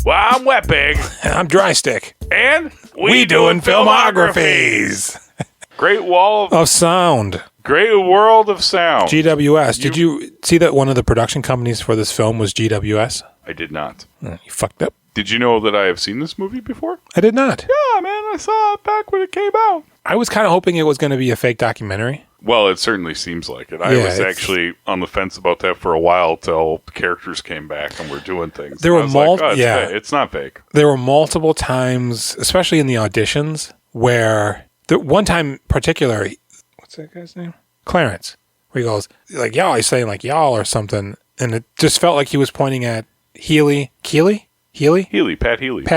Well, I'm Wet Pig. And I'm Dry Stick. And we doing filmographies. Great wall of sound. Great world of sound. GWS. Did you see that one of the production companies for this film was GWS? I did not. You fucked up. Did you know that I have seen this movie before? I did not. Yeah, man. I saw it back when it came out. I was kind of hoping it was going to be a fake documentary. Well, it certainly seems like it. I was actually on the fence about that for a while till the characters came back and were doing things. There were it's not fake. There were multiple times, especially in the auditions, where one time in particular, what's that guy's name? Clarence. Where he goes, like, y'all, he's saying like y'all or something. And it just felt like he was pointing at Pat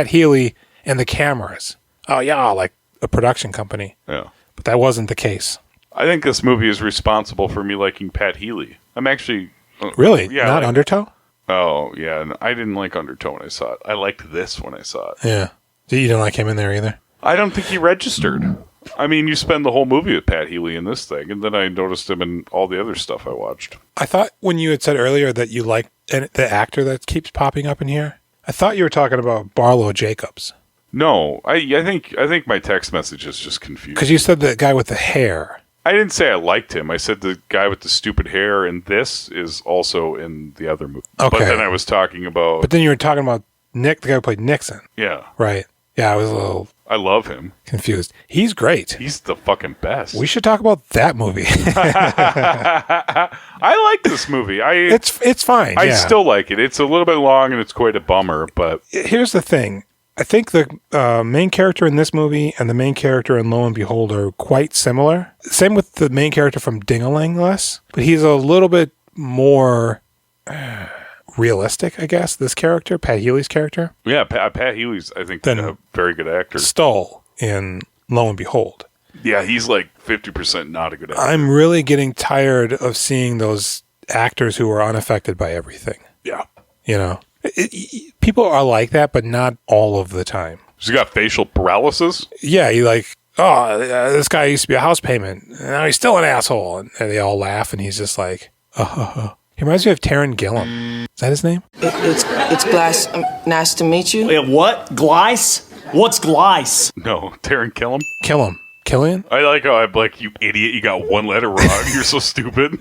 Healy, and the cameras. Oh, y'all, like a production company. Yeah. But that wasn't the case. I think this movie is responsible for me liking Pat Healy. I'm actually... Really? Yeah, not Undertow? Oh, yeah. I didn't like Undertow when I saw it. I liked this when I saw it. Yeah. You didn't like him in there either? I don't think he registered. I mean, you spend the whole movie with Pat Healy in this thing, and then I noticed him in all the other stuff I watched. I thought when you had said earlier that you like the actor that keeps popping up in here, I thought you were talking about Barlow Jacobs. No, I think my text message is just confused. Because you said the guy with the hair. I didn't say I liked him. I said the guy with the stupid hair in this is also in the other movie. Okay. But then I was talking about... But then you were talking about Nick, the guy who played Nixon. Yeah. Right. Yeah, I was a little... I love him. Confused. He's great. He's the fucking best. We should talk about that movie. I like this movie. It's fine. I still like it. It's a little bit long and it's quite a bummer, but... Here's the thing. I think the main character in this movie and the main character in Lo and Behold are quite similar. Same with the main character from Ding-a-Ling Less, but he's a little bit more realistic, I guess, this character, Pat Healy's character. Yeah, Pat Healy's, I think, a very good actor. Stull in Lo and Behold. Yeah, he's like 50% not a good actor. I'm really getting tired of seeing those actors who are unaffected by everything. Yeah. You know? People are like that, but not all of the time. He's got facial paralysis? Yeah, he like, this guy used to be a house payment, and now he's still an asshole. And they all laugh, and he's just like, He reminds me of Taron Gilliam. Is that his name? It's Glass. Nice to meet you. Wait, what? Glice? What's Glice? No, Taron Killam. Killian? I like how I'm like, you idiot, you got one letter wrong. You're so stupid.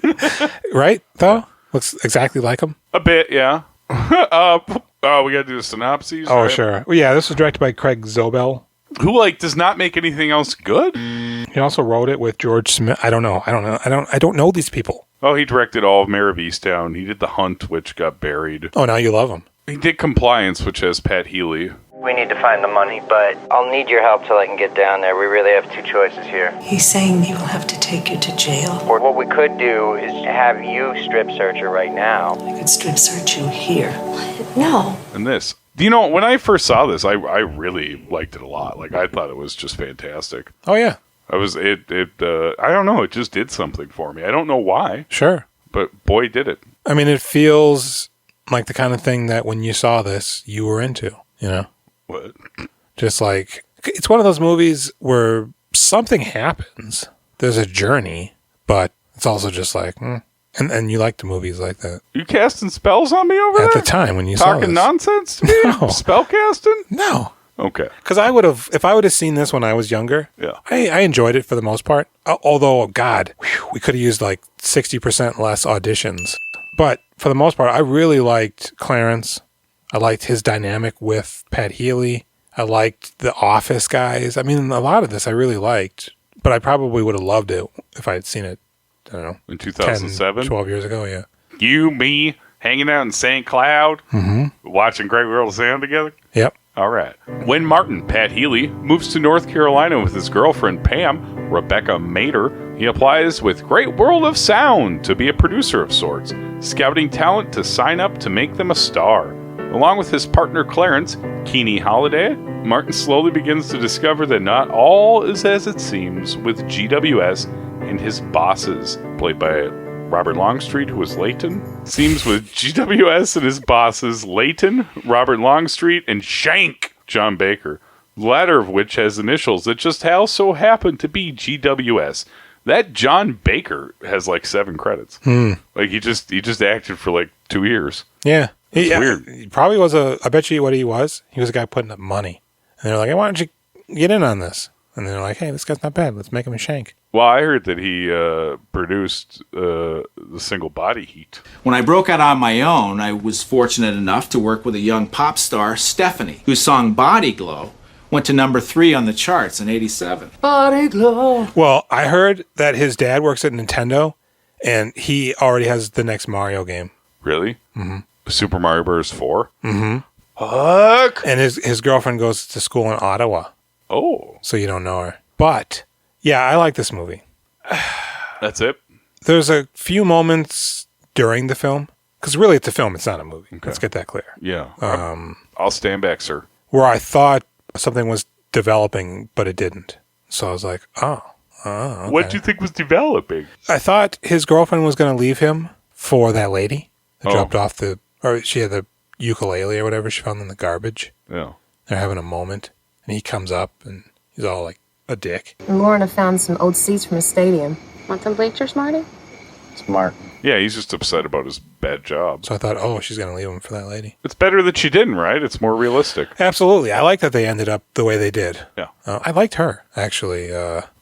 Right, though? Looks exactly like him? A bit, yeah. We got to do the synopses. Oh, right? sure. Well, yeah, this was directed by Craig Zobel. Who, does not make anything else good? He also wrote it with George Smith. I don't know. I don't know these people. Oh, he directed all of Mare of Easttown. He did The Hunt, which got buried. Oh, now you love him. He did Compliance, which has Pat Healy. We need to find the money, but I'll need your help till I can get down there. We really have two choices here. He's saying he will have to take you to jail. Or what we could do is have you strip search her right now. I could strip search you here. No. And this. You know, when I first saw this, I really liked it a lot. I thought it was just fantastic. Oh, yeah. I don't know, it just did something for me. I don't know why. Sure. But boy, did it. I mean, it feels like the kind of thing that when you saw this, you were into, you know? What? Just like, it's one of those movies where something happens. There's a journey, but it's also just like, And you like the movies like that. You casting spells on me over there? At the time when you saw this. Talking nonsense to me? No. Spell casting? No. Okay. Because if I would have seen this when I was younger, yeah, I enjoyed it for the most part. Although, God, we could have used 60% less auditions. But for the most part, I really liked Clarence. I liked his dynamic with Pat Healy. I liked the Office guys. I mean, a lot of this I really liked. But I probably would have loved it if I had seen it, I don't know. In 2007? 12 years ago, yeah. You, me, hanging out in St. Cloud, watching Great World of Sound together? Yep. All right. When Martin, Pat Healy, moves to North Carolina with his girlfriend Pam, Rebecca Mater, he applies with Great World of Sound to be a producer of sorts, scouting talent to sign up to make them a star. Along with his partner Clarence, Kene Holliday, Martin slowly begins to discover that not all is as it seems with GWS and his bosses, played by Robert Longstreet, who was Leighton. Seems with GWS and his bosses, Leighton, Robert Longstreet, and Shank, John Baker, the latter of which has initials that just so happen to be GWS. That John Baker has like 7 credits. Like he just acted for like 2 years. Yeah. It's weird. He probably was I bet you what he was a guy putting up money. And they're like, hey, why don't you get in on this? And they're like, hey, this guy's not bad. Let's make him a shank. Well, I heard that he produced the single Body Heat. When I broke out on my own, I was fortunate enough to work with a young pop star, Stephanie, whose song Body Glow went to number 3 on the charts in '87. Body glow. Well, I heard that his dad works at Nintendo, and he already has the next Mario game. Really? Mm-hmm. Super Mario Bros. 4? Mm-hmm. Fuck! And his girlfriend goes to school in Ottawa. Oh. So you don't know her. But, yeah, I like this movie. That's it? There's a few moments during the film, because really it's a film, it's not a movie. Okay. Let's get that clear. Yeah. I'll stand back, sir. Where I thought something was developing, but it didn't. So I was like, okay. What do you think was developing? I thought his girlfriend was going to leave him for that lady that dropped off she had the ukulele or whatever she found in the garbage. Yeah. They're having a moment, and he comes up, and he's all like a dick. Lorna found some old seats from a stadium. Want some bleachers, Marty? Smart. Yeah, he's just upset about his bad job. So I thought, she's going to leave him for that lady. It's better that she didn't, right? It's more realistic. Absolutely. I like that they ended up the way they did. Yeah. I liked her, actually.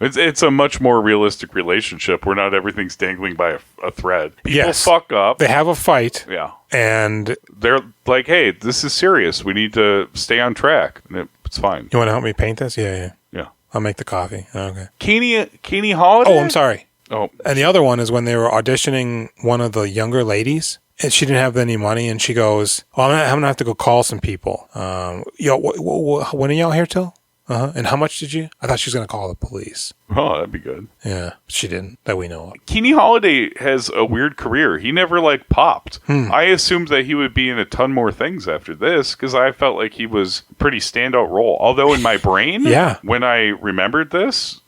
It's a much more realistic relationship where not everything's dangling by a thread. People fuck up. They have a fight. Yeah. And they're like, hey, this is serious. We need to stay on track. And it's fine. You want to help me paint this? Yeah. Yeah. I'll make the coffee. Okay. Kene Holliday? Oh, I'm sorry. Oh. And the other one is when they were auditioning one of the younger ladies, and she didn't have any money, and she goes, I'm going to have to go call some people. When are y'all here till? And how much did you? I thought she was going to call the police. Oh, that'd be good. Yeah, she didn't, that we know of. Kene Holliday has a weird career. He never, popped. I assumed that he would be in a ton more things after this, because I felt like he was a pretty standout role. Although in my brain, when I remembered this,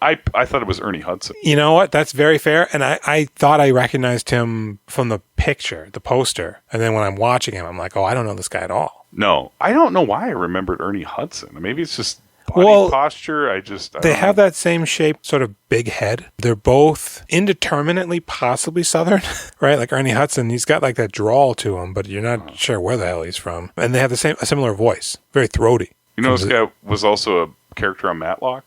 I thought it was Ernie Hudson. You know what? That's very fair. And I thought I recognized him from the picture, the poster. And then when I'm watching him, I'm like, I don't know this guy at all. No, I don't know why I remembered Ernie Hudson. Maybe it's just body posture. They have that same shape, sort of big head. They're both indeterminately possibly Southern, right? Like Ernie Hudson, he's got like that drawl to him, but you're not sure where the hell he's from. And they have a similar voice, very throaty. You know, this guy was also a character on Matlock.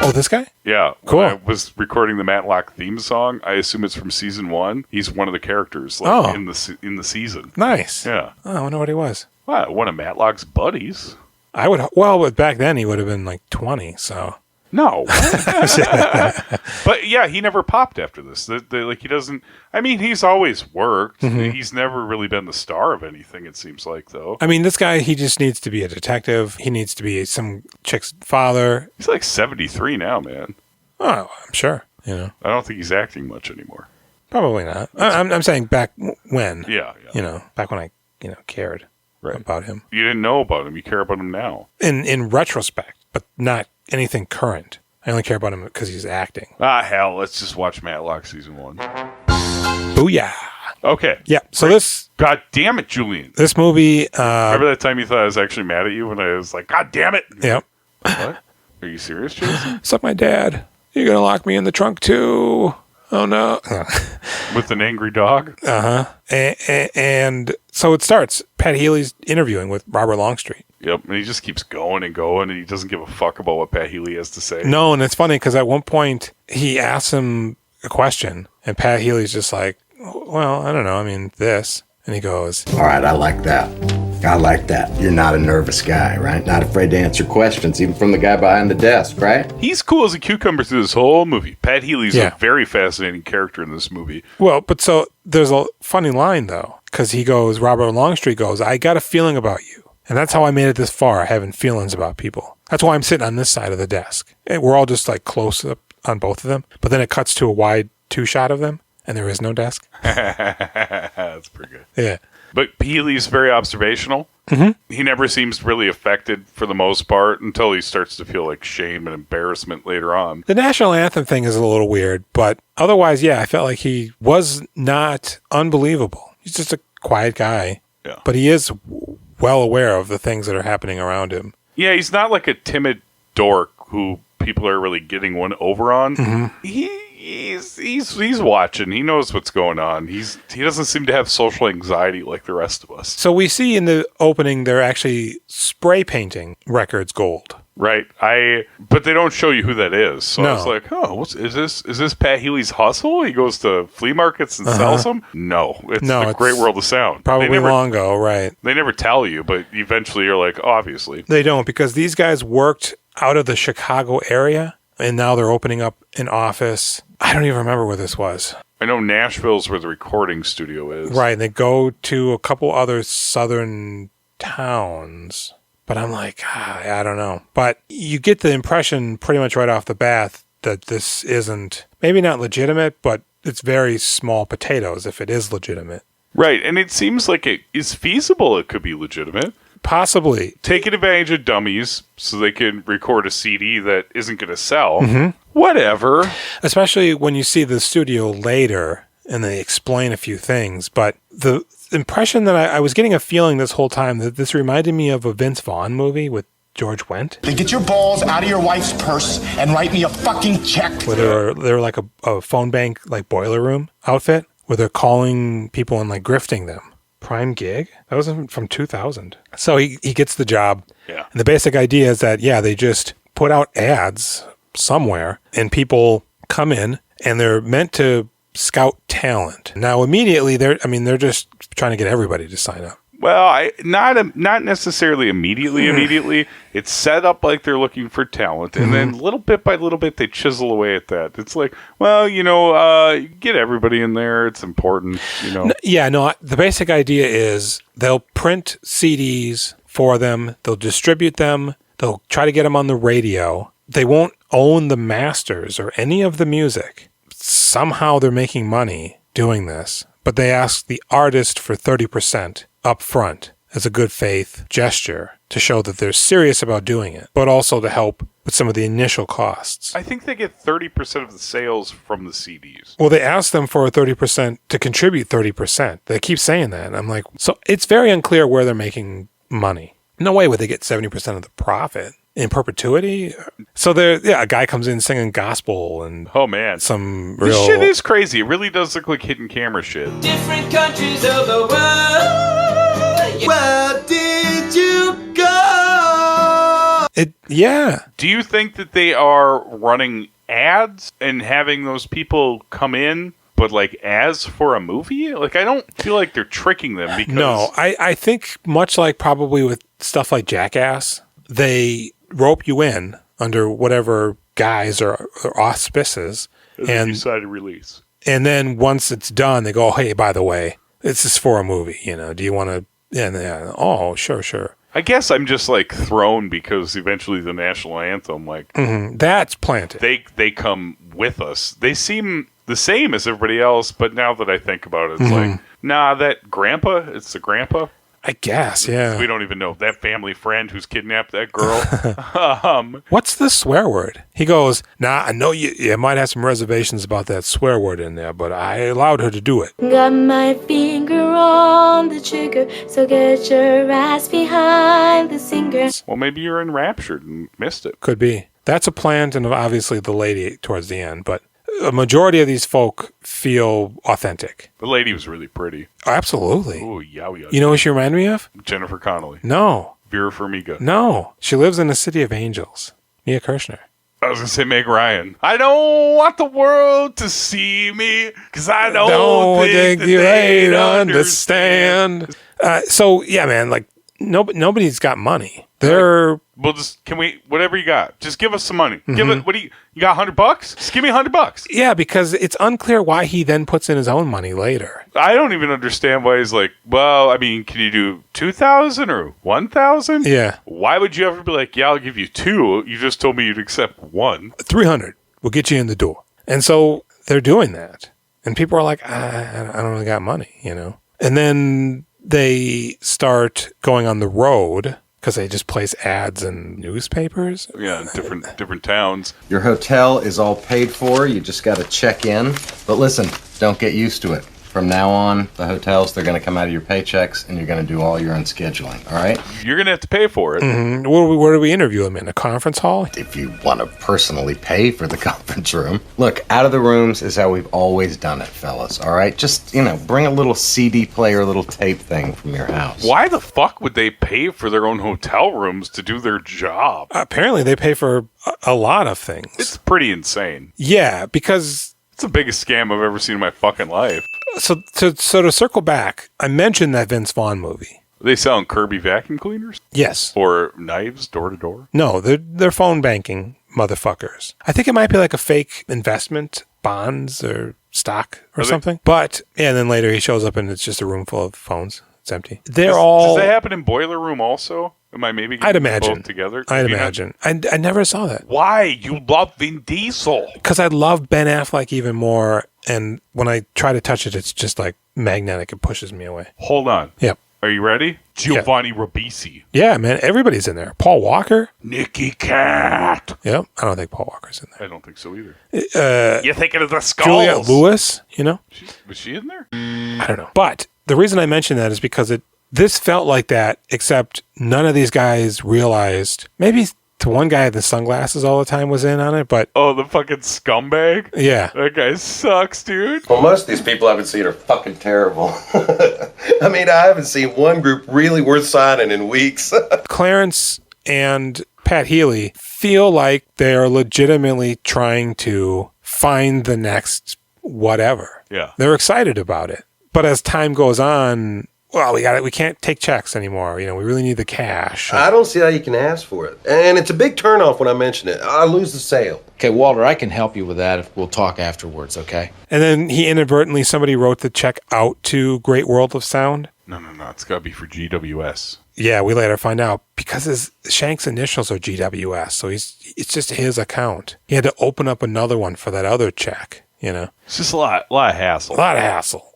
Oh, this guy? Yeah. Cool. When I was recording the Matlock theme song, I assume it's from season 1. He's one of the characters in the season. Nice. Yeah. Oh, I wonder what he was. Well, one of Matlock's buddies. But back then he would have been like 20, so. No. But yeah, he never popped after this. He doesn't. I mean, he's always worked. Mm-hmm. He's never really been the star of anything, it seems like, though. I mean, this guy, he just needs to be a detective. He needs to be some chick's father. He's like 73 now, man. Oh, I'm sure. I don't think he's acting much anymore. Probably not. I'm saying back when. Yeah. Back when I cared about him. You didn't know about him. You care about him now. In retrospect, but not anything current. I only care about him because he's acting. Hell, let's just watch Matlock season 1. Booyah. Okay. Yeah, so this... God damn it, Julian. This movie... remember that time you thought I was actually mad at you when I was like, God damn it? Yep. What? Are you serious, Jason? Suck my dad. You're going to lock me in the trunk, too. Oh, no. With an angry dog? Uh-huh. And so it starts. Pat Healy's interviewing with Robert Longstreet. Yep, and he just keeps going, and he doesn't give a fuck about what Pat Healy has to say. No, and it's funny because at one point he asks him a question, and Pat Healy's just like, well, I don't know, I mean, this. And he goes, all right, I like that. I like that. You're not a nervous guy, right? Not afraid to answer questions, even from the guy behind the desk, right? He's cool as a cucumber through this whole movie. Pat Healy's a very fascinating character in this movie. Well, but so there's a funny line, though, because Robert Longstreet goes, I got a feeling about you. And that's how I made it this far, having feelings about people. That's why I'm sitting on this side of the desk. And we're all just like close up on both of them. But then it cuts to a wide 2-shot of them, and there is no desk. That's pretty good. Yeah. But Healy's very observational. Mm-hmm. He never seems really affected for the most part until he starts to feel like shame and embarrassment later on. The national anthem thing is a little weird, but otherwise, yeah, I felt like he was not unbelievable. He's just a quiet guy. Yeah. But he is well aware of the things that are happening around him. Yeah, he's not like a timid dork who people are really getting one over on. He's watching. He knows what's going on. He doesn't seem to have social anxiety like the rest of us. So we see in the opening they're actually spray painting records gold. Right. But they don't show you who that is. So No. I was like, oh, is this Pat Healy's hustle? He goes to flea markets and sells them? No. It's the Great World of Sound. Probably long ago, right. They never tell you, but eventually you're like, obviously. They don't, because these guys worked out of the Chicago area, and now they're opening up an office. I don't even remember where this was. I know Nashville's where the recording studio is. Right, and they go to a couple other southern towns. But I'm like, I don't know. But you get the impression pretty much right off the bat that this isn't, maybe not legitimate, but it's very small potatoes if it is legitimate. Right, and it seems like it is feasible it could be legitimate. Possibly. Taking advantage of dummies so they can record a CD that isn't going to sell. Mm-hmm. Whatever. Especially when you see the studio later and they explain a few things. But the impression that I was getting a feeling this whole time that this reminded me of a Vince Vaughn movie with George Wendt. Get your balls out of your wife's purse and write me a fucking check. Where they're like a phone bank, like boiler room outfit, where they're calling people and like grifting them. Prime Gig? That was from 2000. So he gets the job. Yeah. And the basic idea is that, they just put out ads somewhere and people come in and they're meant to scout talent. Now, immediately, they're just trying to get everybody to sign up. Well, not necessarily immediately. It's set up like they're looking for talent, and then little bit by little bit, they chisel away at that. It's like, well, get everybody in there. It's important, The basic idea is they'll print CDs for them. They'll distribute them. They'll try to get them on the radio. They won't own the masters or any of the music. Somehow they're making money doing this, but they ask the artist for 30% up front as a good faith gesture to show that they're serious about doing it, but also to help with some of the initial costs. I think they get 30% of the sales from the CDs. Well, they ask them for 30% to contribute 30%. They keep saying that. And I'm like, so it's very unclear where they're making money. No way would they get 70% of the profit in perpetuity. So a guy comes in singing gospel and oh man, some this real shit is crazy. It really does look like hidden camera shit. Different countries of the world. Where did you go? Do you think that they are running ads and having those people come in, but like as for a movie? Like, I don't feel like they're tricking them because no, I think much like probably with stuff like Jackass, they rope you in under whatever guise or auspices and decide to release. And then once it's done, they go, hey, by the way, this is for a movie. Do you want to? Yeah. Oh, sure. I guess I'm just like thrown because eventually the national anthem, like that's planted. They come with us. They seem the same as everybody else, but now that I think about it, it's like, nah, that grandpa, it's the grandpa. I guess, yeah. We don't even know that family friend who's kidnapped that girl. What's the swear word? He goes, I know you might have some reservations about that swear word in there, but I allowed her to do it. Got my finger on the trigger, so get your ass behind the singer. Well, maybe you're enraptured and missed it. Could be. That's a plant, and obviously the lady towards the end, but a majority of these folk feel authentic. The lady was really pretty. Oh, absolutely. Oh, yowie. You know who she reminded me of? Jennifer Connelly. No. Vera Farmiga. No. She lives in the City of Angels. Mia Kirshner. I was going to say Meg Ryan. I don't want the world to see me because I don't think that they'd understand. So, yeah, man, like, nobody's got money. They're... Well, whatever you got, just give us some money. Give it, you got $100? Just give me $100. Yeah, because it's unclear why he then puts in his own money later. I don't even understand why he's like, well, I mean, can you do 2,000 or 1,000? Yeah. Why would you ever be like, yeah, I'll give you 2. You just told me you'd accept 1. 300 will get you in the door. And so they're doing that. And people are like, I don't really got money, And then they start going on the road because they just place ads in newspapers. Yeah, different towns. Your hotel is all paid for. You just got to check in. But listen, don't get used to it. From now on, the hotels, they're going to come out of your paychecks, and you're going to do all your own scheduling, all right? You're going to have to pay for it. Mm-hmm. Where do we interview them in? A conference hall? If you want to personally pay for the conference room. Look, out of the rooms is how we've always done it, fellas, all right? Just, bring a little CD player, a little tape thing from your house. Why the fuck would they pay for their own hotel rooms to do their job? Apparently, they pay for a lot of things. It's pretty insane. Yeah, because... It's the biggest scam I've ever seen in my fucking life. So to circle back, I mentioned that Vince Vaughn movie. Are they selling Kirby vacuum cleaners? Yes. Or knives door to door? No, they're phone banking motherfuckers. I think it might be like a fake investment, bonds or stock or something. But, and then later he shows up and it's just a room full of phones. It's empty. Does that happen in Boiler Room also? Am I maybe getting I'd imagine. both together? I'd imagine. I never saw that. Why? You love Vin Diesel. Because I love Ben Affleck even more. And when I try to touch it, it's just like magnetic. It pushes me away. Hold on. Yep. Are you ready? Giovanni Ribisi. Yeah, man. Everybody's in there. Paul Walker. Nicky Cat. Yep. I don't think Paul Walker's in there. I don't think so either. You're thinking of the skulls. Juliette Lewis, Was she in there? I don't know. But the reason I mention that is because this felt like that, except none of these guys realized. Maybe the one guy with the sunglasses all the time was in on it, but... Oh, the fucking scumbag? Yeah. That guy sucks, dude. Well, most of these people I haven't seen are fucking terrible. I mean, I haven't seen one group really worth signing in weeks. Clarence and Pat Healy feel like they're legitimately trying to find the next whatever. Yeah. They're excited about it. But as time goes on... Well, we can't take checks anymore. We really need the cash. I don't see how you can ask for it. And it's a big turnoff when I mention it. I lose the sale. Okay, Walter, I can help you with that if we'll talk afterwards, okay? And then somebody wrote the check out to Great World of Sound. No. It's got to be for GWS. Yeah, we later find out because Shank's initials are GWS, so it's just his account. He had to open up another one for that other check, It's just a lot of hassle. A lot of hassle.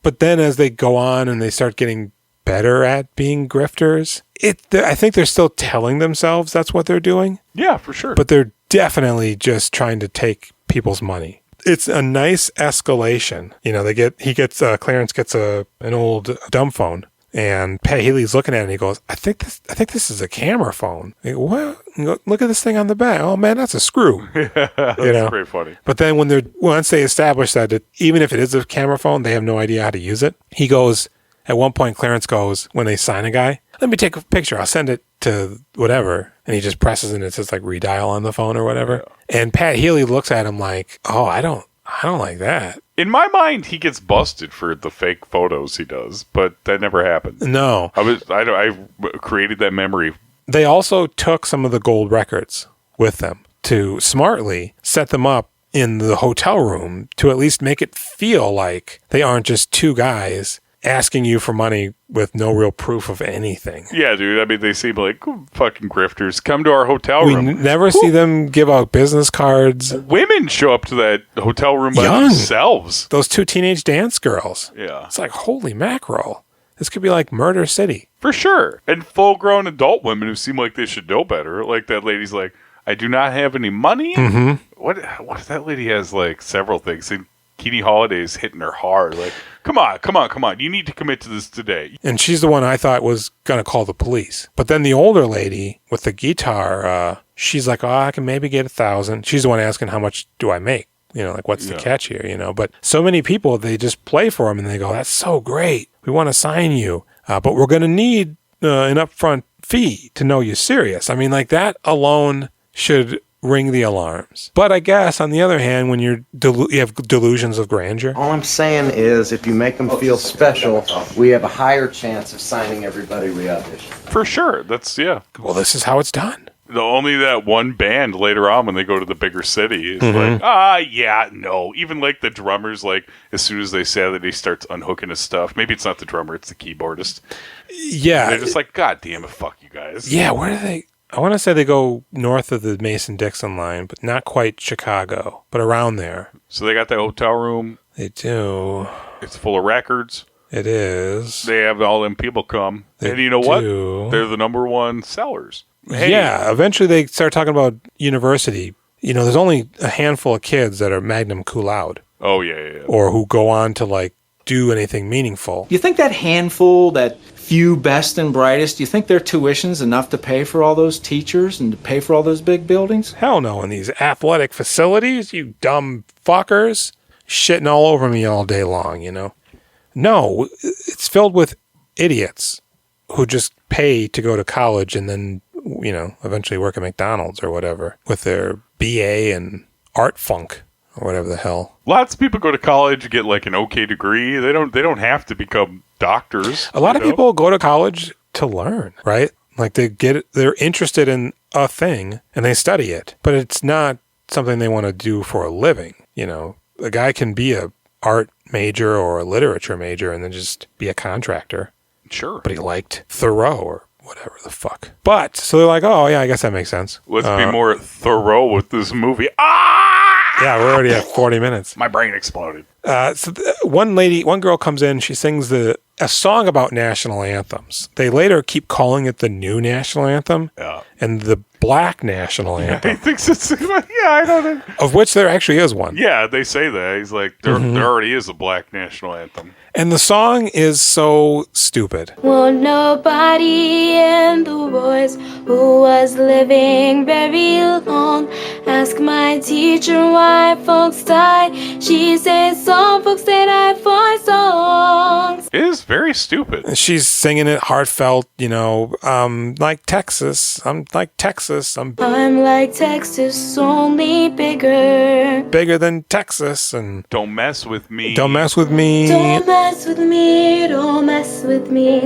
But then as they go on and they start getting better at being grifters, I think they're still telling themselves that's what they're doing. Yeah, for sure. But they're definitely just trying to take people's money. It's a nice escalation. Clarence gets an old dumb phone, and Pat Healy's looking at it and he goes, I think this is a camera phone. They go, what? Look at this thing on the back. Oh man, that's a screw. That's pretty funny. But then once they establish that even if it is a camera phone, they have no idea how to use it. He goes, at one point, Clarence goes, when they sign a guy, let me take a picture. I'll send it to whatever. And he just presses and it says like redial on the phone or whatever. Yeah. And Pat Healy looks at him like, oh, I don't like that. In my mind, he gets busted for the fake photos he does, but that never happened. No. I created that memory. They also took some of the gold records with them to smartly set them up in the hotel room to at least make it feel like they aren't just two guys asking you for money with no real proof of anything. Yeah, dude. I mean, they seem like fucking grifters. Come to our hotel room. We never see them give out business cards. Women show up to that hotel room by themselves. Those two teenage dance girls. Yeah. It's like, holy mackerel. This could be like Murder City. For sure. And full-grown adult women who seem like they should know better. Like that lady's like, I do not have any money. Mm-hmm. What if that lady has like several things? And Kene Holliday's hitting her hard. Like, come on. You need to commit to this today. And she's the one I thought was going to call the police. But then the older lady with the guitar, she's like, I can maybe get 1,000. She's the one asking, how much do I make? What's the catch here, But so many people, they just play for them and they go, that's so great. We want to sign you. But we're going to need an upfront fee to know you're serious. I mean, like that alone should ring the alarms. But I guess, on the other hand, when you have delusions of grandeur. All I'm saying is, if you make them feel special, we have a higher chance of signing everybody we audition. For sure. Well, this is how it's done. Only that one band later on when they go to the bigger city is no. Even like the drummers, like as soon as they say that, he starts unhooking his stuff. Maybe it's not the drummer, it's the keyboardist. Yeah. They're just like, God damn it, fuck you guys. Yeah, where do they... I want to say they go north of the Mason-Dixon line, but not quite Chicago, but around there. So they got that hotel room. They do. It's full of records. It is. They have all them people come. And you know what? They're the number one sellers. Hey. Yeah, eventually they start talking about university. There's only a handful of kids that are magna cum laude. Oh, yeah. Or who go on to, like, do anything meaningful. You think that handful, that few best and brightest, do you think their tuition's enough to pay for all those teachers and to pay for all those big buildings? Hell no, in these athletic facilities, you dumb fuckers, shitting all over me all day long, you know? No, it's filled with idiots who just pay to go to college and then, you know, eventually work at McDonald's or whatever with their BA and art funk or whatever the hell. Lots of people go to college, get like an okay degree. They don't have to become doctors. A lot of people go to college to learn, right? Like they're interested in a thing and they study it, but it's not something they want to do for a living. You know, a guy can be a art major or a literature major and then just be a contractor. Sure. But he liked Thoreau or whatever the fuck. But, so they're like, oh yeah, I guess that makes sense. Let's be more thorough with this movie. Ah! Yeah, we're already at 40 minutes. My brain exploded. One girl comes in, she sings a song about national anthems. They later keep calling it the new national anthem and the black national anthem. He thinks it's, I don't know. Of which there actually is one. Yeah, they say that. He's like, there already is a black national anthem. And the song is so stupid. Well, nobody in the wars who was living very long ask my teacher why folks died. She says some folks they died for songs. It is very stupid. And she's singing it heartfelt, you know, like Texas. I'm like Texas. I'm like Texas, only bigger. Bigger than Texas. And don't mess with me. Don't mess with me. Don't mess with me. Don't mess with me.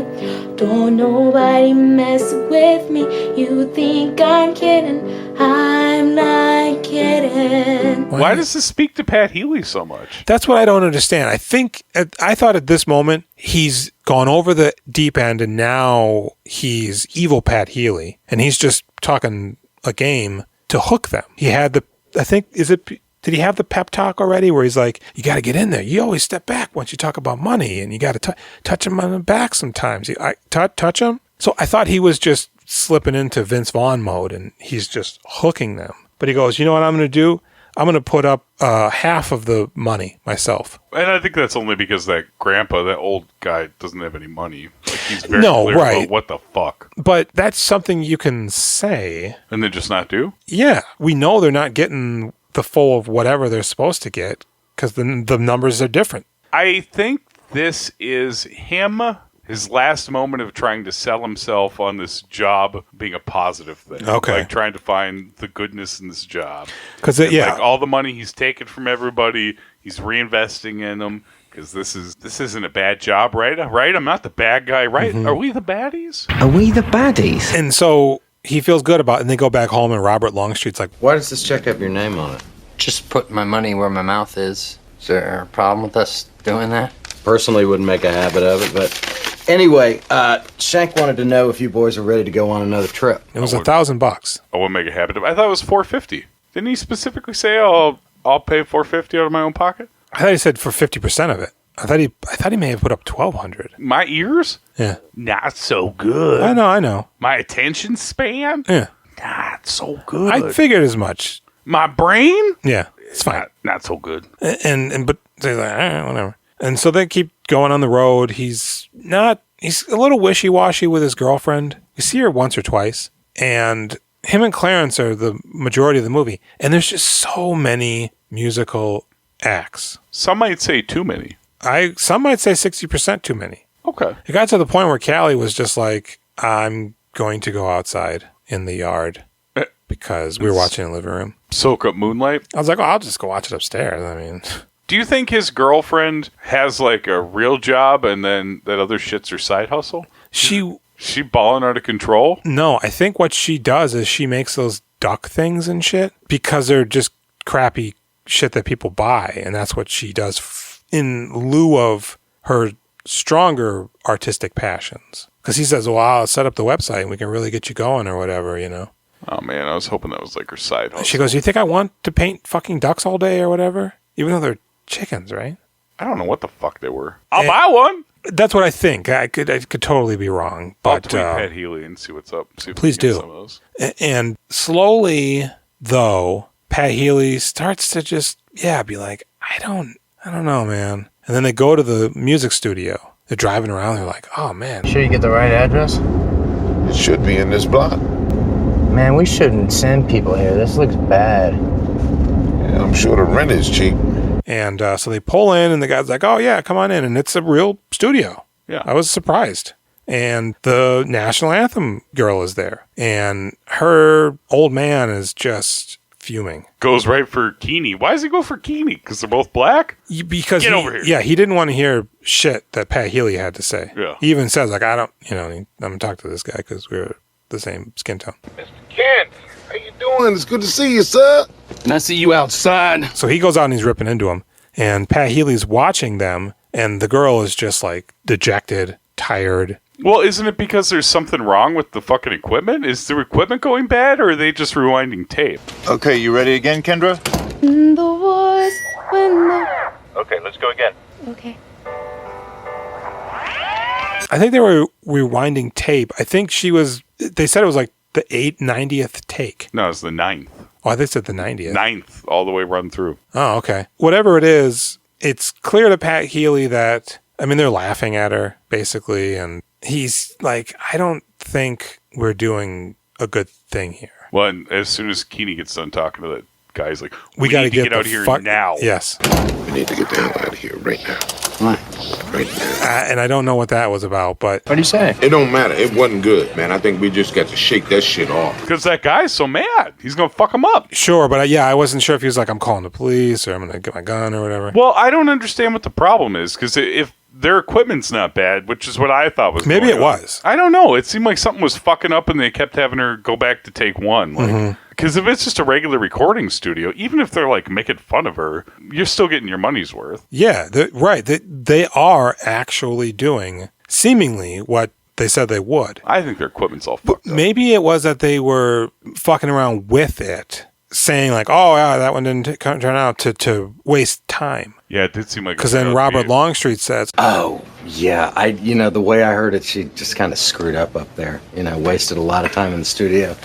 Don't nobody mess with me. You think I'm kidding. I'm not kidding. Why does this speak to Pat Healy so much? That's what I don't understand. I thought at this moment he's gone over the deep end and now he's evil Pat Healy and he's just talking a game to hook them. He had did he have the pep talk already where he's like, you got to get in there. You always step back once you talk about money and you got to touch him on the back sometimes. Touch him. So I thought he was just slipping into Vince Vaughn mode and he's just hooking them. But he goes, you know what I'm going to do? I'm going to put up half of the money myself. And I think that's only because that grandpa, that old guy, doesn't have any money. Like he's very clear about what the fuck. But that's something you can say. And then just not do? Yeah. We know they're not getting the full of whatever they're supposed to get because the numbers are different. I think this is him, his last moment of trying to sell himself on this job being a positive thing. Okay. Like trying to find the goodness in this job. Because like all the money he's taken from everybody, he's reinvesting in them. Because this isn't a bad job, right? Right? I'm not the bad guy, right? Mm-hmm. Are we the baddies? Are we the baddies? And so he feels good about it, and they go back home, and Robert Longstreet's like, why does this check have your name on it? Just put my money where my mouth is. Is there a problem with us doing that? Personally, wouldn't make a habit of it, but anyway, Shank wanted to know if you boys are ready to go on another trip. It was $1,000. I wouldn't make a habit of it. I thought it was $450. Didn't he specifically say, I'll pay $450 out of my own pocket? I thought he said for 50% of it. I thought he may have put up $1,200. My ears? Yeah. Not so good. I know. My attention span? Yeah. Not so good. I figured as much. My brain? Yeah. It's fine. Not so good. But they're like, whatever. And so they keep going on the road. He's a little wishy-washy with his girlfriend. You see her once or twice. And him and Clarence are the majority of the movie. And there's just so many musical acts. Some might say too many. Some might say 60% too many. Okay. It got to the point where Callie was just like, I'm going to go outside in the yard because we were watching in the living room. Soak up moonlight? I was like, I'll just go watch it upstairs. I mean... Do you think his girlfriend has like a real job and then that other shit's her side hustle? She balling out of control? No, I think what she does is she makes those duck things and shit because they're just crappy shit that people buy. And that's what she does in lieu of her stronger artistic passions. Because he says, well, I'll set up the website and we can really get you going or whatever, you know? Oh, man, I was hoping that was like her side hustle. She goes, you think I want to paint fucking ducks all day or whatever? Even though they're chickens, right? I don't know what the fuck they were. I'll buy one. That's what I think. I could totally be wrong. But, I'll tweet Pat Healy and see what's up. See if please do. Some of those. And slowly, though, Pat Healy starts to just, be like, I don't know, man. And then they go to the music studio. They're driving around. They're like, oh, man. Sure you get the right address? It should be in this block. Man, we shouldn't send people here. This looks bad. Yeah, I'm sure the rent is cheap. And so they pull in, and the guy's like, oh, yeah, come on in. And it's a real studio. Yeah. I was surprised. And the national anthem girl is there. And her old man is just fuming. Goes right for Kene. Why does he go for Kene? Because they're both black? Because Get over here. Yeah, he didn't want to hear shit that Pat Healy had to say. Yeah. He even says, like, I'm going to talk to this guy because we're the same skin tone. Kent, how you doing? It's good to see you, sir. And I see you outside. So he goes out and he's ripping into him. And Pat Healy's watching them, and the girl is just, like, dejected, tired. Well, isn't it because there's something wrong with the fucking equipment? Is the equipment going bad, or are they just rewinding tape? Okay, you ready again, Kendra? In the wars, when the... Okay, let's go again. Okay. I think they were rewinding tape. I think they said it was like the 90th take. No, it's the 9th. Oh, they said the 90th. 9th, all the way run through. Oh, okay. Whatever it is, it's clear to Pat Healy that, I mean, they're laughing at her, basically, and he's like, I don't think we're doing a good thing here. Well, and as soon as Kene gets done talking to that guy, he's like, we got to get out of here now. Yes. We need to get the hell out of here right now. Why? Right now. And I don't know what that was about, but... What do you say? It don't matter. It wasn't good, man. I think we just got to shake that shit off. Because that guy's so mad. He's going to fuck him up. Sure, but I wasn't sure if he was like, I'm calling the police or I'm going to get my gun or whatever. Well, I don't understand what the problem is, because if their equipment's not bad, which is what I thought was maybe going it on. was. I don't know. It seemed like something was fucking up and they kept having her go back to take one. Like, because if it's just a regular recording studio, even if they're like making fun of her, you're still getting your money's worth. Yeah, right. They are actually doing seemingly what they said they would. I think their equipment's all fucked up. Maybe it was that they were fucking around with it, saying like, oh, yeah, that one didn't turn out to waste time. Yeah, it did seem like... Because then Robert Longstreet says... Oh, yeah. The way I heard it, she just kind of screwed up there. Wasted a lot of time in the studio.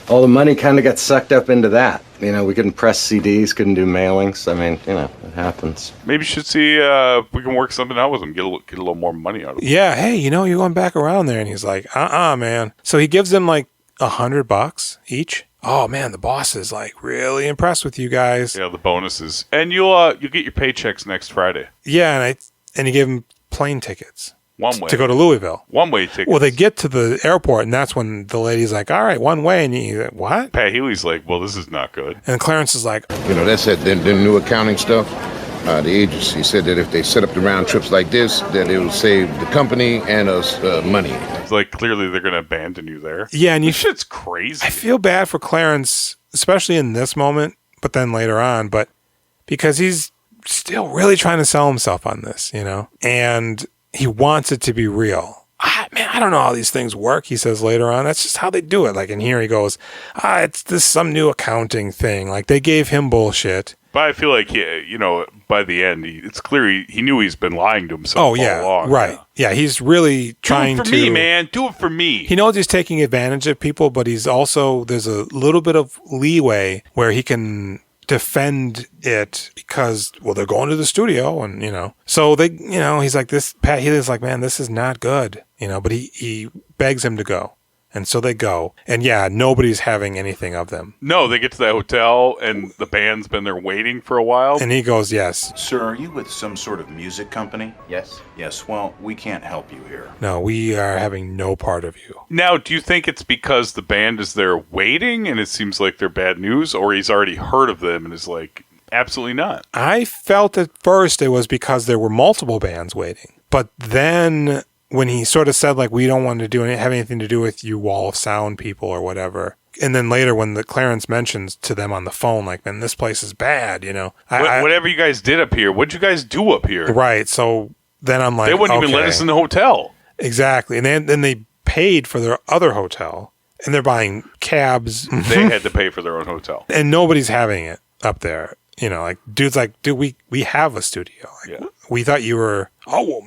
All the money kind of got sucked up into that. We couldn't press CDs, couldn't do mailings. I mean, it happens. Maybe you should see if we can work something out with him, get a little more money out of him. Yeah, hey, you're going back around there. And he's like, man. So he gives them like $100 each. Oh, man, the boss is like really impressed with you guys. Yeah, the bonuses. And you'll get your paychecks next Friday. Yeah, and he gave him plane tickets. One way. To go to Louisville. One-way tickets. Well, they get to the airport, and that's when the lady's like, all right, one way. And he's like, what? Pat Healy's like, well, this is not good. And Clarence is like... That's it. The new accounting stuff. The agency said that if they set up the round trips like this, that it will save the company and us money. It's like, clearly they're going to abandon you there. Yeah, and this shit's crazy. I feel bad for Clarence, especially in this moment, but then later on, but because he's still really trying to sell himself on this, and he wants it to be real. I don't know how these things work, he says later on. That's just how they do it. Like in here he goes, it's this some new accounting thing. Like they gave him bullshit. But I feel like, by the end, it's clear he knew he's been lying to himself all along. Right. Yeah, he's really trying to... Do it for me, man. Do it for me. He knows he's taking advantage of people, but he's also... There's a little bit of leeway where he can defend it because, well, they're going to the studio and, So they, he's like this... Pat Healy's like, man, this is not good. But he begs him to go. And so they go. And yeah, nobody's having anything of them. No, they get to that hotel and the band's been there waiting for a while. And he goes, yes. Sir, are you with some sort of music company? Yes. Yes, well, we can't help you here. No, we are having no part of you. Now, do you think it's because the band is there waiting and it seems like they're bad news, or he's already heard of them and is like, absolutely not? I felt at first it was because there were multiple bands waiting. But then... when he sort of said, like, we don't want to have anything to do with you wall of sound people or whatever. And then later when the Clarence mentions to them on the phone, like, man, this place is bad, whatever you guys did up here, what'd you guys do up here? Right. So then I'm like, they wouldn't even let us in the hotel. Exactly. And then they paid for their other hotel. And they're buying cabs. They had to pay for their own hotel. And nobody's having it up there. Dude's like, dude, we have a studio. Like, yeah. We thought you were,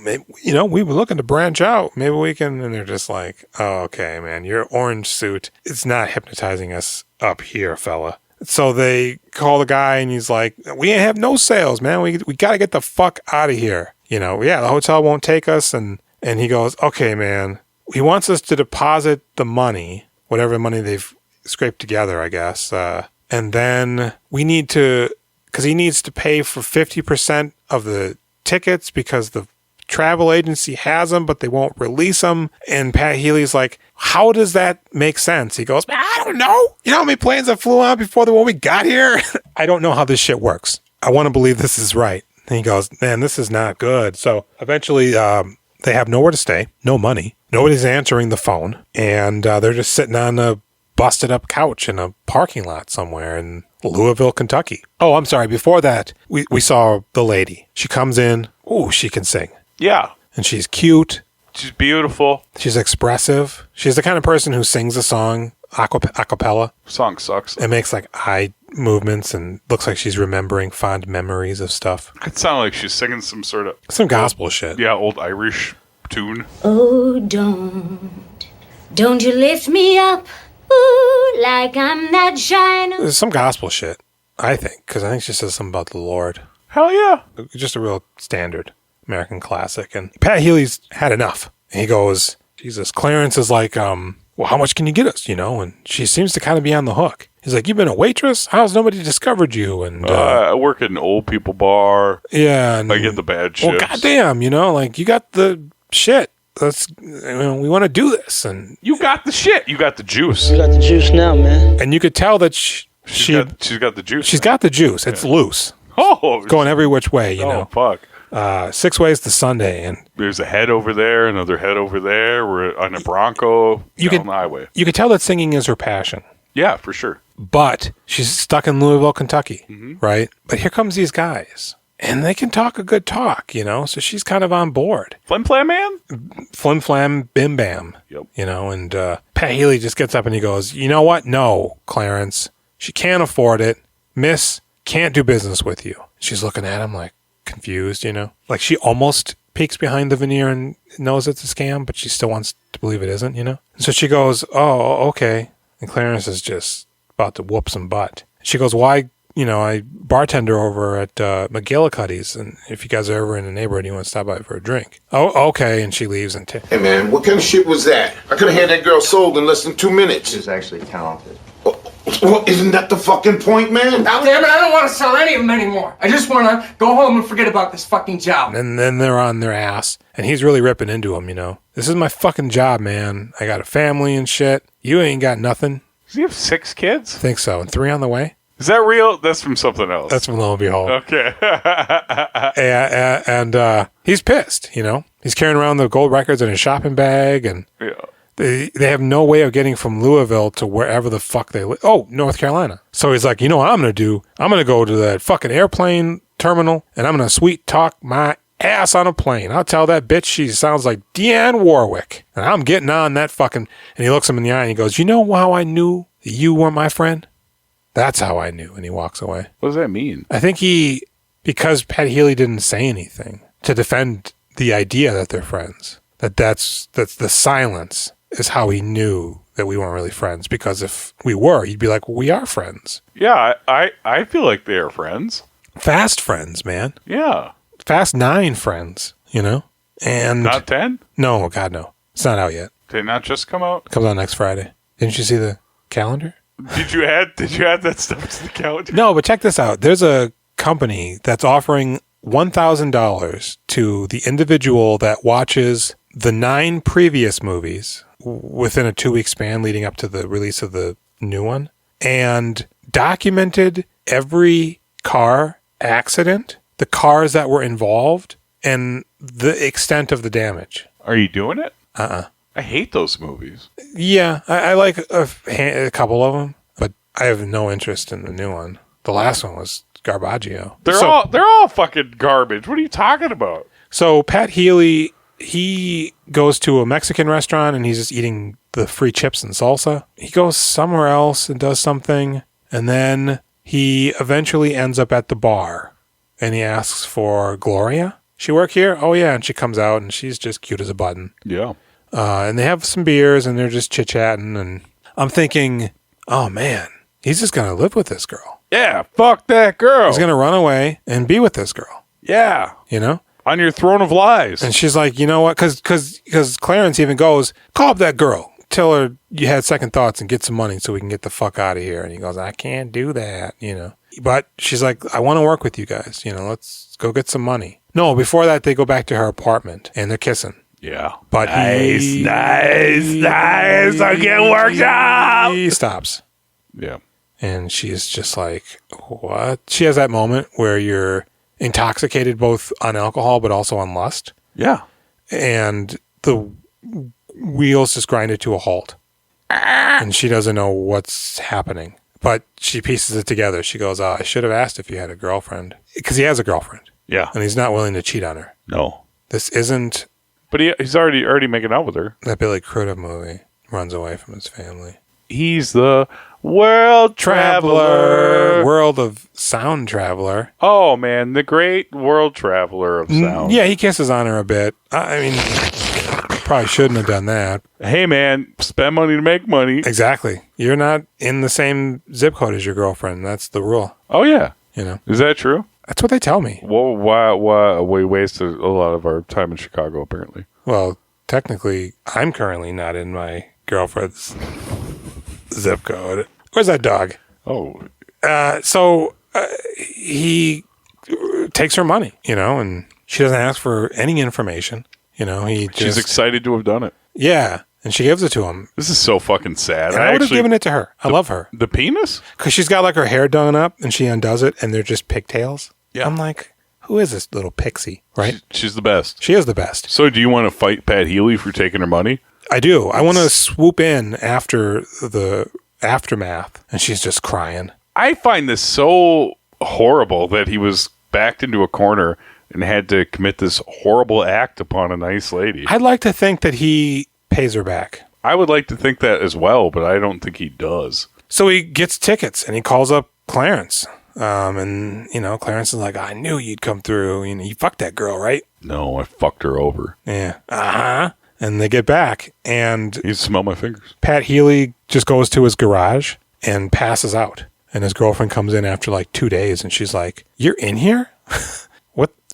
maybe, we were looking to branch out. Maybe we can. And they're just like, oh, okay, man, your orange suit, it's not hypnotizing us up here, fella. So they call the guy and he's like, we ain't have no sales, man. We got to get the fuck out of here. the hotel won't take us. And he goes, okay, man, he wants us to deposit the money, whatever money they've scraped together, I guess. And then we need to, because he needs to pay for 50% of the tickets because the travel agency has them, but they won't release them. And Pat Healy's like, how does that make sense? He goes, I don't know. You know how many planes that flew out before the one we got here? I don't know how this shit works. I want to believe this is right. And he goes, man, this is not good. So eventually they have nowhere to stay, no money. Nobody's answering the phone. And they're just sitting on a busted up couch in a parking lot somewhere in Louisville, Kentucky. Oh, I'm sorry. Before that, we saw the lady. She comes in. Ooh, she can sing. Yeah. And she's cute. She's beautiful. She's expressive. She's the kind of person who sings a song a cappella. Song sucks. It makes like eye movements and looks like she's remembering fond memories of stuff. It sounded like she's singing some sort of... Some gospel shit. Yeah, old Irish tune. Oh, don't you lift me up, ooh, like I'm that shine. There's some gospel shit, I think, because I think she says something about the Lord. Hell yeah. Just a real standard American classic. And Pat Healy's had enough. And he goes, Jesus, Clarence is like, well, how much can you get us, And she seems to kind of be on the hook. He's like, you've been a waitress? How's nobody discovered you? And I work at an old people bar. Yeah. And, I get the bad shit. Well, goddamn, like, you got the shit. We want to do this. And you got the shit. You got the juice. You got the juice now, man. And you could tell that she's got the juice. She's got the juice. It's loose. Oh. Going every which way, you know. Fuck. 6 ways to Sunday. And there's a head over there, another head over there. We're on a Bronco down the highway. You could tell that singing is her passion. Yeah, for sure. But she's stuck in Louisville, Kentucky, right? But here comes these guys. And they can talk a good talk, so she's kind of on board. Flim Flam Man? Flim Flam Bim Bam. Yep. And Pat Healy just gets up and he goes, you know what? No, Clarence. She can't afford it. Miss can't do business with you. She's looking at him like confused, Like she almost peeks behind the veneer and knows it's a scam, but she still wants to believe it isn't, And so she goes, oh, okay. And Clarence is just about to whoop some butt. She goes, why? I bartender over at McGillicuddy's, and if you guys are ever in the neighborhood, you want to stop by for a drink. Oh, okay. And she leaves. And hey, man, what kind of shit was that? I could have had that girl sold in less than 2 minutes. She's actually talented. Well, isn't that the fucking point, man? Now, damn it, I don't want to sell any of them anymore. I just want to go home and forget about this fucking job. And then they're on their ass, and he's really ripping into him, This is my fucking job, man. I got a family and shit. You ain't got nothing. Does he have 6 kids? I think so, and 3 on the way. Is that real? That's from something else. That's from Lo and Behold. Okay. and he's pissed, He's carrying around the gold records in his shopping bag, and they have no way of getting from Louisville to wherever the fuck they live. Oh, North Carolina. So he's like, you know what I'm going to do? I'm going to go to that fucking airplane terminal, and I'm going to sweet talk my ass on a plane. I'll tell that bitch she sounds like Dionne Warwick, and I'm getting on that fucking... And he looks him in the eye, and he goes, you know how I knew that you weren't my friend? That's how I knew. And he walks away. What does that mean? I think because Pat Healy didn't say anything to defend the idea that they're friends, that's the silence is how he knew that we weren't really friends. Because if we were, he'd be like, well, we are friends. Yeah, I feel like they are friends. Fast friends, man. Yeah. Fast 9 friends, And not 10? No, God, no. It's not out yet. Did it not just come out? It comes out next Friday. Didn't you see the calendar? Did you add that stuff to the calendar? No, but check this out. There's a company that's offering $1,000 to the individual that watches the 9 previous movies within a 2-week span leading up to the release of the new one and documented every car accident, the cars that were involved, and the extent of the damage. Are you doing it? Uh-uh. I hate those movies. Yeah, I like a couple of them, but I have no interest in the new one. The last one was Garbaggio. They're all fucking garbage. What are you talking about? So Pat Healy, he goes to a Mexican restaurant and he's just eating the free chips and salsa. He goes somewhere else and does something, and then he eventually ends up at the bar and he asks for Gloria. She work here? Oh yeah, and she comes out and she's just cute as a button. Yeah. And they have some beers and they're just chit-chatting, and I'm thinking, oh man, he's just going to live with this girl. Yeah, fuck that girl. He's going to run away and be with this girl. Yeah. on your throne of lies. And she's like, you know what? Because Clarence even goes, call up that girl. Tell her you had second thoughts and get some money so we can get the fuck out of here. And he goes, I can't do that, But she's like, I want to work with you guys. Let's go get some money. No, before that, they go back to her apartment and they're kissing. Yeah. But nice. I'm getting worked up. He stops. Yeah. And she's just like, what? She has that moment where you're intoxicated both on alcohol but also on lust. Yeah. And the wheels just grinded to a halt. And she doesn't know what's happening. But she pieces it together. She goes, I should have asked if you had a girlfriend. Because he has a girlfriend. Yeah. And he's not willing to cheat on her. No. This isn't... But he's already making out with her. That Billy Crudup movie. Runs away from his family. He's the world traveler. World of sound traveler. Oh, man. The great world traveler of sound. Yeah, he kisses on her a bit. I mean, probably shouldn't have done that. Hey, man, spend money to make money. Exactly. You're not in the same zip code as your girlfriend. That's the rule. Oh, yeah. Is that true? That's what they tell me. Well, why we wasted a lot of our time in Chicago, apparently. Well, technically, I'm currently not in my girlfriend's zip code. Where's that dog? Oh. So he takes her money, and she doesn't ask for any information. She's excited to have done it. Yeah. And she gives it to him. This is so fucking sad. And I would have given it to her. I love her. The penis? Because she's got like her hair done up and she undoes it and they're just pigtails. Yeah. I'm like, who is this little pixie? Right? She's the best. She is the best. So do you want to fight Pat Healy for taking her money? I do. I want to swoop in after the aftermath and she's just crying. I find this so horrible that he was backed into a corner and had to commit this horrible act upon a nice lady. I'd like to think that he pays her back. I would like to think that as well, but I don't think he does. So he gets tickets and he calls up Clarence. And, Clarence is like, I knew you'd come through. You fucked that girl, right? No, I fucked her over. Yeah. Uh-huh. And they get back and... You smell my fingers. Pat Healy just goes to his garage and passes out. And his girlfriend comes in after like 2 days and she's like, you're in here?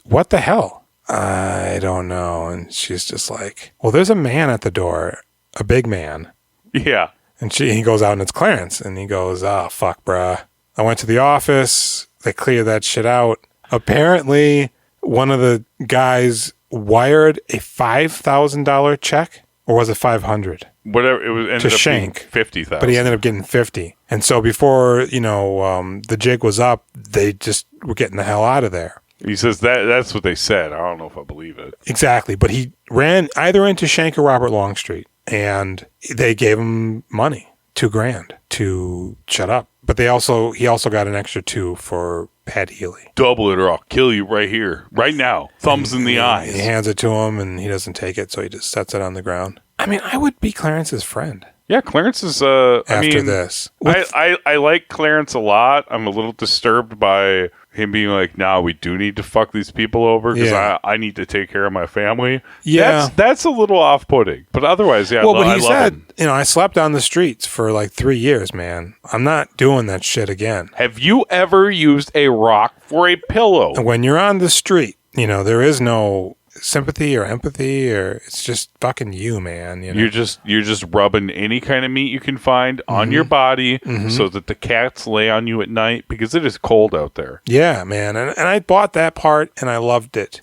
What the hell? I don't know. And she's just like, well, there's a man at the door, a big man. Yeah. And he goes out and it's Clarence. And he goes, oh, fuck, bruh. I went to the office. They cleared that shit out. Apparently, one of the guys wired a $5,000 check, or was it $500? Whatever. It was ended to up Shank. being $50,000. But he ended up getting $50,000. And so before, the jig was up, they just were getting the hell out of there. He says that's what they said. I don't know if I believe it. Exactly. But he ran either into Shank or Robert Longstreet, and they gave him money, $2,000 to shut up. But he also got an extra $2,000 for Pat Healy. Double it or I'll kill you right here, right now. Thumbs in the eyes. He hands it to him and he doesn't take it, so he just sets it on the ground. I mean, I would be Clarence's friend. Yeah, Clarence is after this. I like Clarence a lot. I'm a little disturbed by him being like, nah, we do need to fuck these people over because I need to take care of my family. Yeah. That's a little off-putting. But otherwise, yeah, well, but he said, him. I slept on the streets for like 3 years, man. I'm not doing that shit again. Have you ever used a rock for a pillow? When you're on the street, there is no sympathy or empathy, or it's just fucking you, man. You're just rubbing any kind of meat you can find on your body so that the cats lay on you at night because it is cold out there. Yeah, man. And I bought that part and I loved it.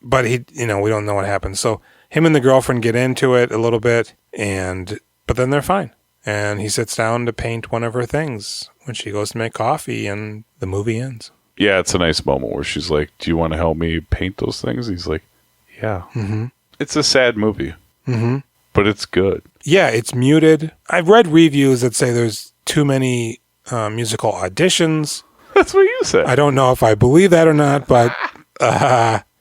But he, we don't know what happened. So him and the girlfriend get into it a little bit, but then they're fine. And he sits down to paint one of her things when she goes to make coffee, and the movie ends. Yeah, it's a nice moment where she's like, do you want to help me paint those things? He's like, yeah. Mm-hmm. It's a sad movie, but it's good. Yeah, it's muted. I've read reviews that say there's too many musical auditions. That's what you said. I don't know if I believe that or not, but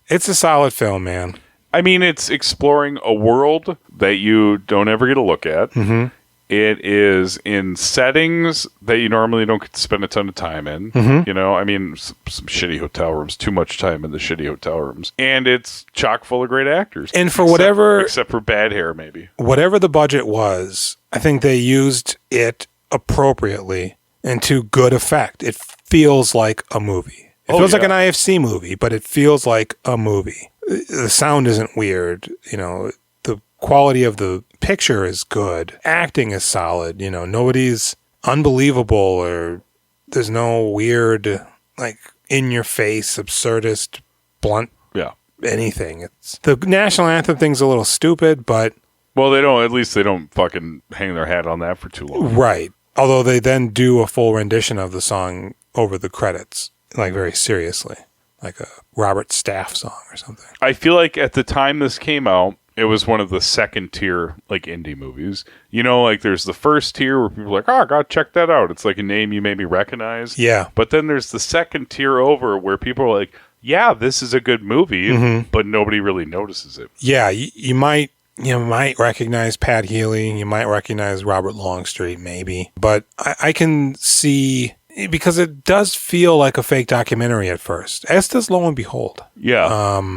it's a solid film, man. I mean, it's exploring a world that you don't ever get to look at. Mm-hmm. It is in settings that you normally don't get to spend a ton of time in. Mm-hmm. I mean, some shitty hotel rooms, too much time in the shitty hotel rooms. And it's chock full of great actors. And for except for bad hair, maybe. Whatever the budget was, I think they used it appropriately and to good effect. It feels like a movie. It feels like an IFC movie, but it feels like a movie. The sound isn't weird. The quality of the picture is good. Acting is solid. Nobody's unbelievable or there's no weird, like, in-your-face, absurdist, blunt anything. It's the national anthem thing's a little stupid, but... Well, at least they don't fucking hang their hat on that for too long. Right. Although they then do a full rendition of the song over the credits, like very seriously, like a Robert Staff song or something. I feel like at the time this came out, it was one of the second tier, like, indie movies. Like, there's the first tier where people are like, oh, God, check that out. It's like a name you maybe recognize. Yeah. But then there's the second tier over where people are like, yeah, this is a good movie, but nobody really notices it. Yeah, you might recognize Pat Healy. You might recognize Robert Longstreet, maybe. But I can see... Because it does feel like a fake documentary at first, as does Lo and Behold. Yeah.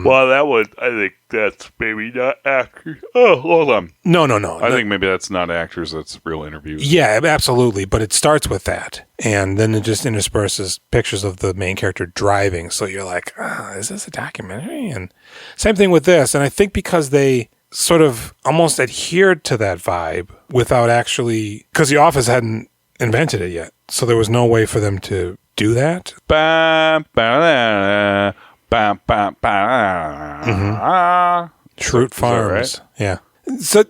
Well, that would, I think that's maybe not actors. Oh, hold on. No. I think maybe that's not actors, that's real interviews. Yeah, absolutely. But it starts with that. And then it just intersperses pictures of the main character driving. So you're like, is this a documentary? And same thing with this. And I think because they sort of almost adhered to that vibe without actually, because The Office hadn't invented it yet. So there was no way for them to do that. Shroot Farms. Right? Yeah. So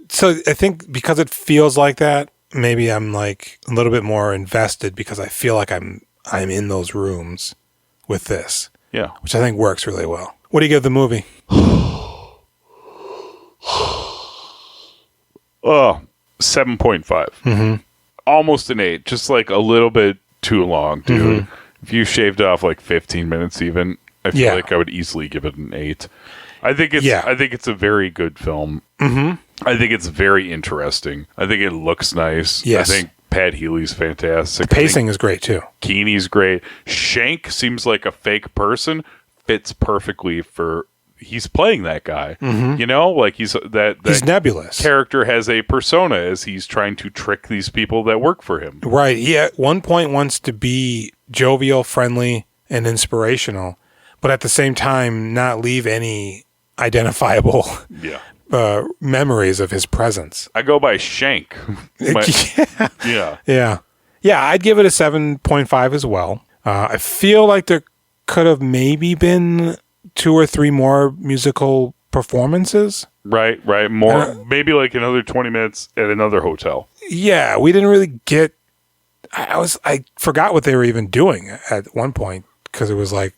I think because it feels like that, maybe I'm like a little bit more invested because I feel like I'm in those rooms with this. Yeah. Which I think works really well. What do you give the movie? 7.5. Almost an 8, just like a little bit too long, dude. If you shaved off like 15 minutes even, I feel like I would easily give it an 8. I think it's a very good film. I think it's very interesting. I think it looks nice. Yes. I think Pat Healy's fantastic. The pacing is great too. Kene's great. Shank seems like a fake person, fits perfectly for... He's playing that guy, like he's nebulous. Character has a persona as he's trying to trick these people that work for him. Right. He at one point wants to be jovial, friendly, and inspirational, but at the same time not leave any identifiable memories of his presence. I go by Shank. Yeah. I'd give it a 7.5 as well. I feel like there could have maybe been 2 or 3 more musical performances. Right. More, maybe like another 20 minutes at another hotel. Yeah, we didn't really get... I forgot what they were even doing at one point because it was like,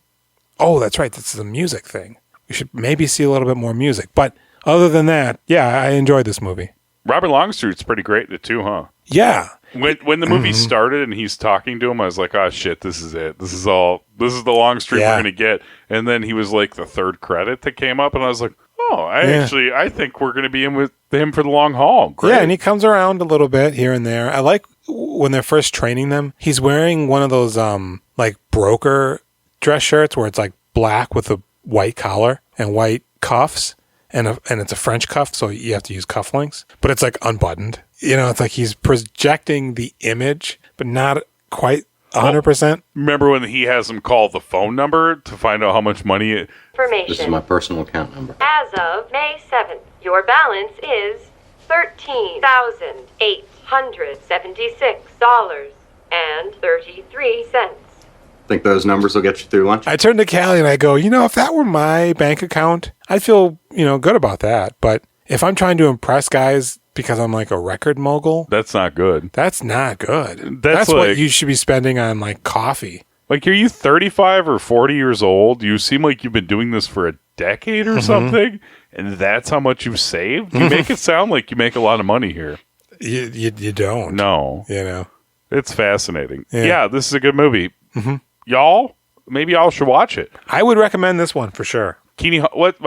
oh, that's right, this is a music thing. We should maybe see a little bit more music. But other than that, I enjoyed this movie. Robert Longstreet's pretty great in it too, huh? Yeah. When the movie started and he's talking to him, I was like, oh shit, this is it. This is the Longstreet we're going to get. And then he was like the third credit that came up and I was like, oh, I think we're going to be in with him for the long haul. Great. Yeah, and he comes around a little bit here and there. I like when they're first training them, he's wearing one of those like broker dress shirts where it's like black with a white collar and white cuffs. And it's a French cuff, so you have to use cufflinks. But it's like unbuttoned. It's like he's projecting the image, but not quite 100%. Remember when he has him call the phone number to find out how much money... This is my personal account number. As of May 7th, your balance is $13,876.33. Think those numbers will get you through lunch? I turn to Callie and I go, if that were my bank account, I'd feel, good about that. But if I'm trying to impress guys because I'm like a record mogul... That's not good. That's not good. That's like, what you should be spending on like coffee. Like, are you 35 or 40 years old? You seem like you've been doing this for a decade or something, and that's how much you've saved? You make it sound like you make a lot of money here. You don't. No. It's fascinating. Yeah, this is a good movie. Maybe y'all should watch it. I would recommend this one for sure. Kene, what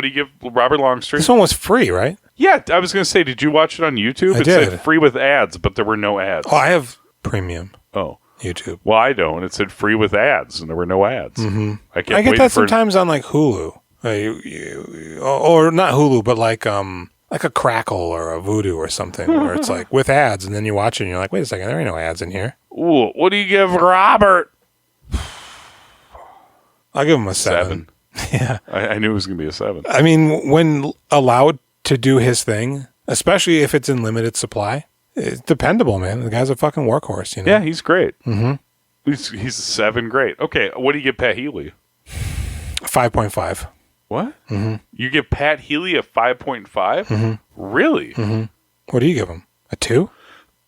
do you give Robert Longstreet? This one was free, right? Yeah, I was going to say, did you watch it on YouTube? It said free with ads, but there were no ads. Oh, I have premium. Oh. YouTube. Well, I don't. It said free with ads, and there were no ads. I get that sometimes on like Hulu. Or not Hulu, but like a Crackle or a Vudu or something, where it's like with ads, and then you watch it and you're like, wait a second, there ain't no ads in here. Ooh, what do you give Robert? I'll give him a 7. Yeah. I knew it was going to be a 7. I mean, when allowed to do his thing, especially if it's in limited supply, it's dependable, man. The guy's a fucking workhorse, you know? Yeah, he's great. Mm-hmm. He's a 7, great. Okay, what do you give Pat Healy? 5.5. What? Mm-hmm. You give Pat Healy a 5.5? Mm-hmm. Really? Mm-hmm. What do you give him? A 2?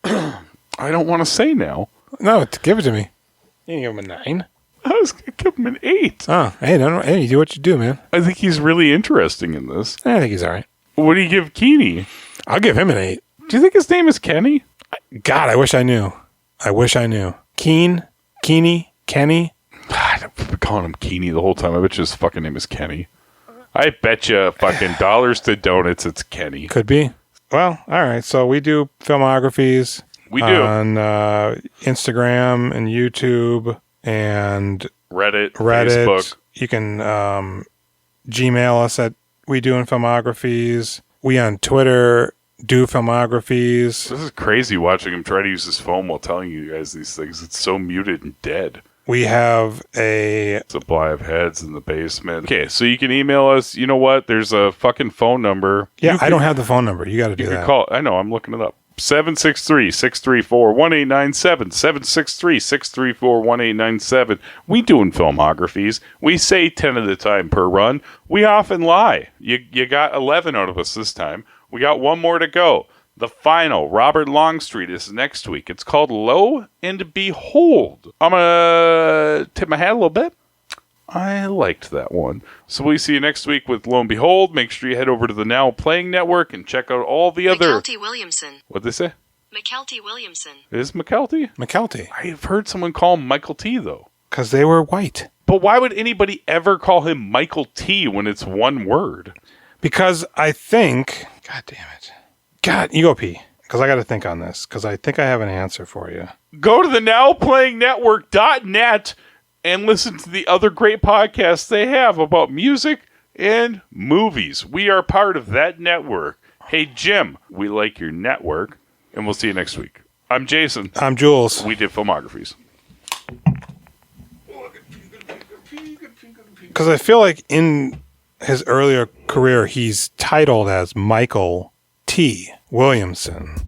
I don't want to say now. No, give it to me. You give him a 9? I was going to give him an 8. Oh, hey, you do what you do, man. I think he's really interesting in this. I think he's all right. What do you give Kene? I'll give him an 8. Do you think his name is Kenny? God, I wish I knew. Kene? Kenny? I've been calling him Kene the whole time. I bet you his fucking name is Kenny. I bet you fucking dollars to donuts it's Kenny. Could be. Well, all right. So we do filmographies. We do. On Instagram and YouTube and Reddit, Facebook. You can Gmail us at We Doing Filmographies. We on Twitter do filmographies. This is crazy watching him try to use his phone while telling you guys these things. It's so muted and dead. We have a supply of heads in the basement. Okay, so you can email us. You know what? There's a fucking phone number. Yeah, I don't have the phone number. You got to do that. You can call. I know. I'm looking it up. 763-634-1897. 763-634-1897. We doing filmographies. We say 10 at a time per run. We often lie. You got 11 out of us this time. We got one more to go. The final, Robert Longstreet, is next week. It's called Lo and Behold. I'm going to tip my hat a little bit. I liked that one. So we'll see you next week with Lo and Behold. Make sure you head over to the Now Playing Network and check out all the other... McKelty Williamson. What'd they say? McKelty Williamson. It is McKelty? McKelty. I've heard someone call him Michael T, though. Because they were white. But why would anybody ever call him Michael T when it's one word? Because I think... God damn it. God, you go pee. Because I got to think on this. Because I think I have an answer for you. Go to the nowplayingnetwork.net and listen to the other great podcasts they have about music and movies. We are part of that network. Hey, Jim, we like your network. And we'll see you next week. I'm Jason. I'm Jules. We did filmographies. Because I feel like in his earlier career, he's titled as Michael T. Williamson.